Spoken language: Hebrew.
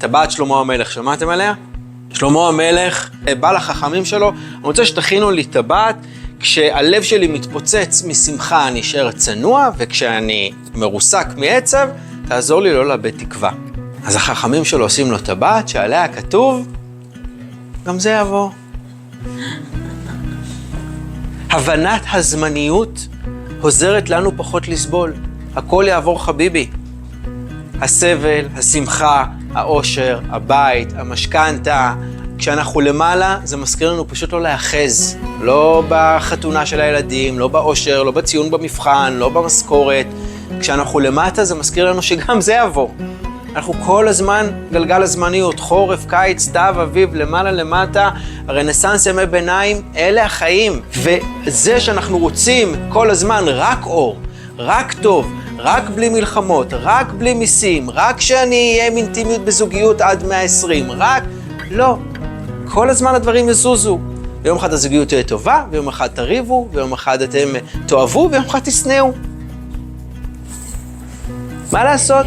טבעת שלמה המלך, שמעתם עליה? שלמה המלך בא לחכמים שלו, אני רוצה שתכינו לי טבעת, כשהלב שלי מתפוצץ משמחה אני אשאר צנוע, וכשאני מרוסק מעצב, תעזור לי לא לאבד תקווה. אז החכמים שלו עושים לו טבעת שעליה כתוב, גם זה יעבור. הבנת הזמניות עוזרת לנו פחות לסבול. הכל יעבור חביבי. הסבל, השמחה, האושר, הבית, המשכנתה, כשאנחנו למעלה זה מזכיר לנו פשוט לא להאחז. לא בחתונה של הילדים, לא באושר, לא בציון במבחן, לא במשכורת. כשאנחנו למטה זה מזכיר לנו שגם זה יעבור. אנחנו כל הזמן גלגל הזמניות, חורף, קיץ, סתיו, אביב, למעלה, למטה, הרנסנס, ימי ביניים, אלה החיים. וזה שאנחנו רוצים כל הזמן רק אור, רק טוב, רק בלי מלחמות, רק בלי מיסים, רק שאני אהיה עם אינטימיות בזוגיות עד 120, רק... לא. כל הזמן הדברים יזוזו. ויום אחד הזוגיות תהיה טובה, ויום אחד תריבו, ויום אחד אתם תאהבו, ויום אחד תשנאו. מה לעשות?